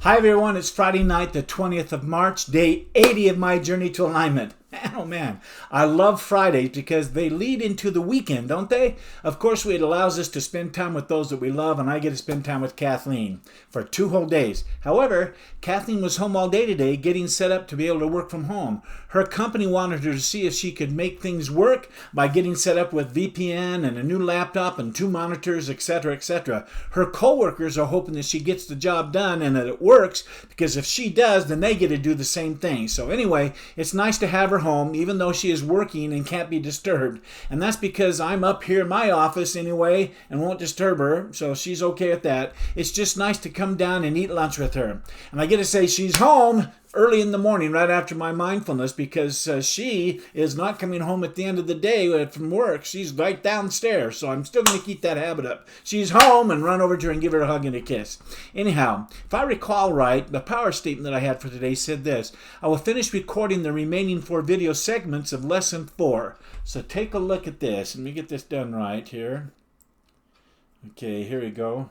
Hi everyone, it's Friday night, the 20th of March, day 80 of my journey to alignment. Man, oh man, I love Fridays because they lead into the weekend, don't they? Of course, it allows us to spend time with those that we love, and I get to spend time with Kathleen for 2 whole days. However, Kathleen was home all day today getting set up to be able to work from home. Her company wanted her to see if she could make things work by getting set up with VPN and a new laptop and 2 monitors, etc., etc. Her coworkers are hoping that she gets the job done and that it works, because if she does, then they get to do the same thing. So anyway, it's nice to have her home, even though she is working and can't be disturbed. And that's because I'm up here in my office anyway and won't disturb her, so she's okay with that. It's just nice to come down and eat lunch with her. And I get to say she's home early in the morning, right after my mindfulness, because she is not coming home at the end of the day from work. She's right downstairs, so I'm still going to keep that habit up. She's home and run over to her and give her a hug and a kiss. Anyhow, if I recall right, the power statement that I had for today said this: I will finish recording the remaining 4 video segments of Lesson 4. So take a look at this. Let me get this done right here. Okay, here we go.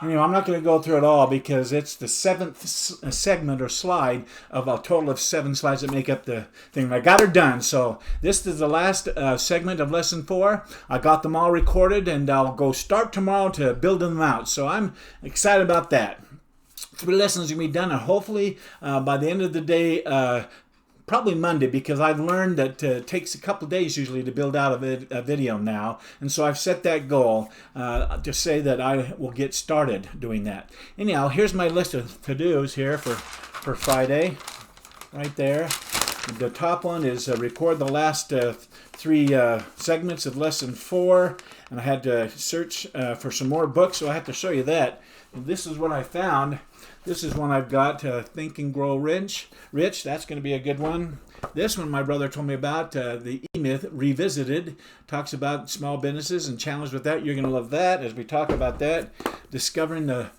I'm not going to go through it all because it's the 7th segment or slide of a total of 7 slides that make up the thing. I got her done. So this is the last segment of Lesson 4. I got them all recorded, and I'll go start tomorrow to build them out. So I'm excited about that. 3 lessons are going to be done, and hopefully by the end of the day, probably Monday, because I've learned that it takes a couple of days usually to build out a video now. And so I've set that goal to say that I will get started doing that. Anyhow, here's my list of to-dos here for Friday, right there. The top one is record the last 3 segments of Lesson 4. And I had to search for some more books, so I have to show you that. And this is what I found. This is one I've got, Think and Grow Rich. That's going to be a good one. This one my brother told me about, the E-Myth Revisited. Talks about small businesses and challenge with that. You're going to love that as we talk about that. Discovering the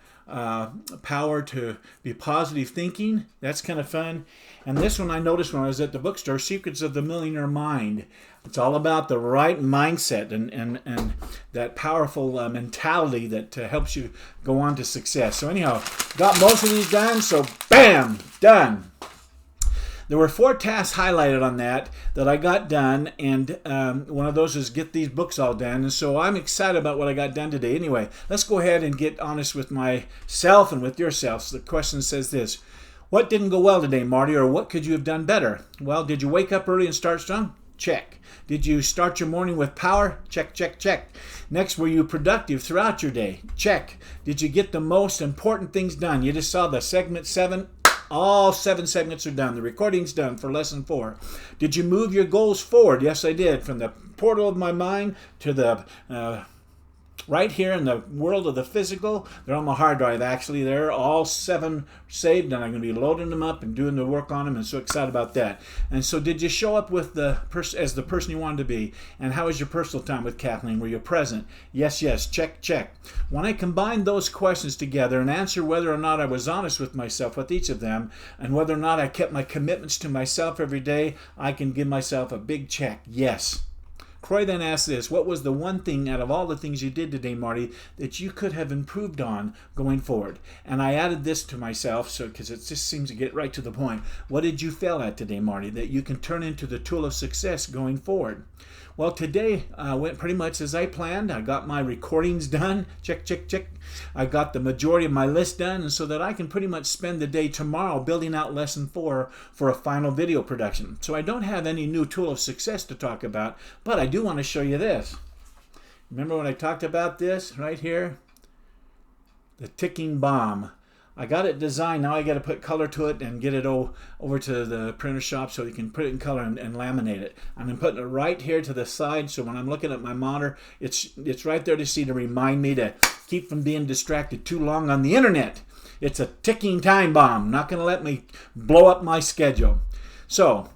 power to be positive thinking. That's kind of fun. And this one I noticed when I was at the bookstore, Secrets of the Millionaire Mind. It's all about the right mindset and that powerful mentality that helps you go on to success. So anyhow, got most of these done, so bam, done. There were 4 tasks highlighted on that I got done, and one of those is get these books all done. And so I'm excited about what I got done today. Anyway, let's go ahead and get honest with myself and with yourself. So the question says this: what didn't go well today, Marty, or what could you have done better? Well, did you wake up early and start strong? Check. Did you start your morning with power? Check, check, check. Next, were you productive throughout your day? Check. Did you get the most important things done? You just saw the segment 7. All 7 segments are done. The recording's done for Lesson 4. Did you move your goals forward? Yes, I did. From the portal of my mind to the right here in the world of the physical. They're on my hard drive, actually. They're all 7 saved, and I'm going to be loading them up and doing the work on them, and so excited about that. And so did you show up with as the person you wanted to be? And how was your personal time with Kathleen? Were you present? Yes, yes. Check, check. When I combine those questions together and answer whether or not I was honest with myself with each of them, and whether or not I kept my commitments to myself every day, I can give myself a big check. Yes. Croy then asked this: what was the one thing out of all the things you did today, Marty, that you could have improved on going forward? And I added this to myself, because it just seems to get right to the point. What did you fail at today, Marty, that you can turn into the tool of success going forward? Well, today went pretty much as I planned. I got my recordings done. Check, check, check. I got the majority of my list done, and so that I can pretty much spend the day tomorrow building out Lesson 4 for a final video production. So I don't have any new tool of success to talk about, but I do want to show you this. Remember when I talked about this right here? The ticking bomb. I got it designed. Now I got to put color to it and get it over to the printer shop so you can put it in color and laminate it. I'm putting it right here to the side, so when I'm looking at my monitor, it's right there to see, to remind me to keep from being distracted too long on the internet. It's a ticking time bomb. Not going to let me blow up my schedule. So,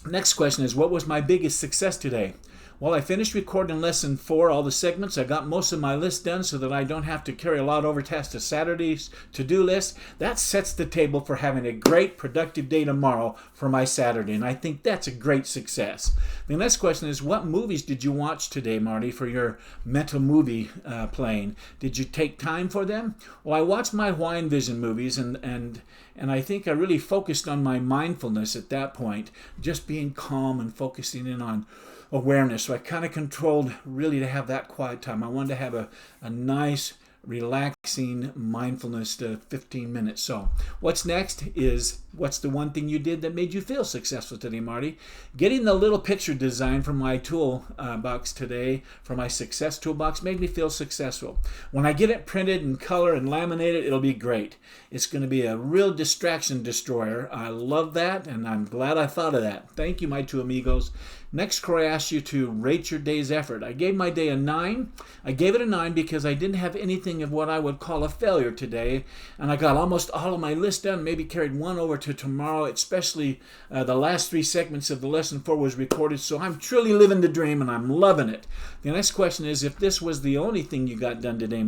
next question is, what was my biggest success today? Well, I finished recording lesson 4, all the segments. I got most of my list done so that I don't have to carry a lot over to Saturday's to-do list. That sets the table for having a great, productive day tomorrow for my Saturday, and I think that's a great success. The next question is, what movies did you watch today, Marty, for your mental movie playing? Did you take time for them? Well, I watched my Hawaiian Vision movies, and I think I really focused on my mindfulness at that point, just being calm and focusing in on awareness. So I kind of controlled really to have that quiet time. I wanted to have a nice, relaxing mindfulness to 15 minutes. So what's next is, what's the one thing you did that made you feel successful today, Marty? Getting the little picture design from my tool box today, for my success toolbox, made me feel successful. When I get it printed in color and laminated, it'll be great. It's going to be a real distraction destroyer. I love that, and I'm glad I thought of that. Thank you, my two amigos. Next, Corey asked you to rate your day's effort. I gave my day a 9. I gave it a 9 because I didn't have anything of what I would call a failure today, and I got almost all of my list done, maybe carried one over to tomorrow, especially the last 3 segments of the lesson 4 was recorded, so I'm truly living the dream, and I'm loving it. The next question is, if this was the only thing you got done today,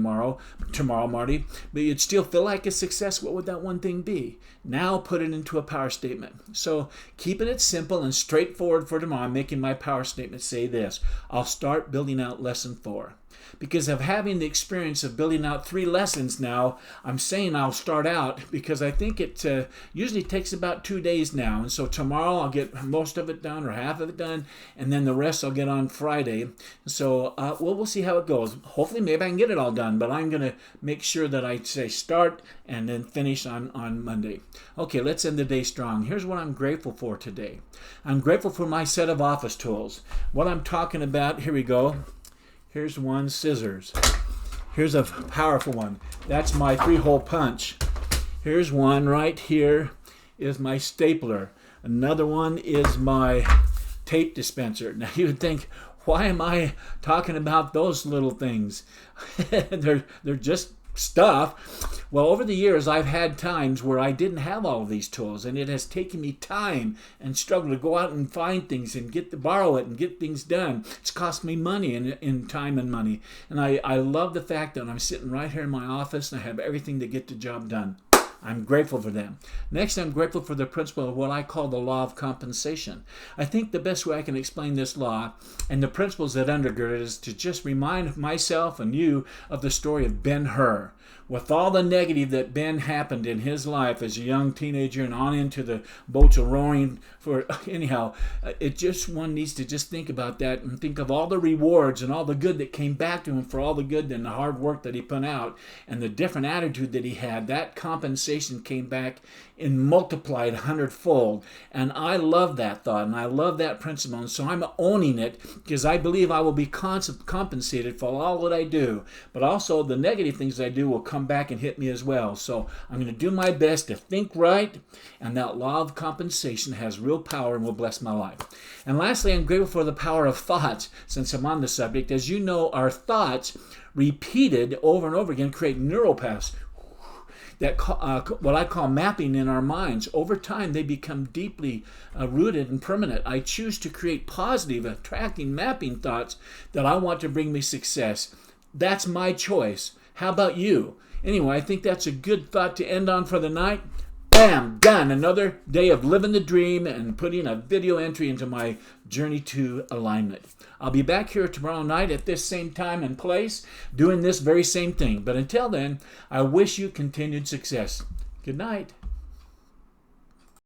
tomorrow, Marty, but you'd still feel like a success, what would that one thing be? Now put it into a power statement. So keeping it simple and straightforward for tomorrow, I'm making my power statement say this: I'll start building out lesson 4. Because of having the experience of building out 3 lessons now, I'm saying I'll start out because I think it usually takes about 2 days now. And so tomorrow I'll get most of it done or half of it done, and then the rest I'll get on Friday. So we'll see how it goes. Hopefully maybe I can get it all done, but I'm going to make sure that I say start and then finish on Monday. Okay, let's end the day strong. Here's what I'm grateful for today. I'm grateful for my set of office tools. What I'm talking about, here we go. Here's one, scissors. Here's a powerful one. That's my 3-hole punch. Here's one right here is my stapler. Another one is my tape dispenser. Now you would think, why am I talking about those little things? They're just stuff. Well, over the years, I've had times where I didn't have all of these tools, and it has taken me time and struggle to go out and find things and borrow it and get things done. It's cost me money in time and money. And I love the fact that I'm sitting right here in my office and I have everything to get the job done. I'm grateful for them. Next, I'm grateful for the principle of what I call the law of compensation. I think the best way I can explain this law and the principles that undergird it is to just remind myself and you of the story of Ben-Hur. With all the negative that Ben happened in his life as a young teenager and on into the boats of rowing anyhow, one needs to just think about that and think of all the rewards and all the good that came back to him for all the good and the hard work that he put out and the different attitude that he had. That compensation came back and multiplied 100-fold. And I love that thought and I love that principle. And so I'm owning it because I believe I will be compensated for all that I do. But also the negative things I do will come back and hit me as well. So I'm going to do my best to think right, and that law of compensation has real power and will bless my life. And lastly, I'm grateful for the power of thoughts, since I'm on the subject. As you know, our thoughts repeated over and over again create neural paths that what I call mapping in our minds. Over time, they become deeply rooted and permanent. I choose to create positive, attracting, mapping thoughts that I want to bring me success. That's my choice. How about you? Anyway, I think that's a good thought to end on for the night. Bam! Done! Another day of living the dream and putting a video entry into my journey to alignment. I'll be back here tomorrow night at this same time and place doing this very same thing. But until then, I wish you continued success. Good night.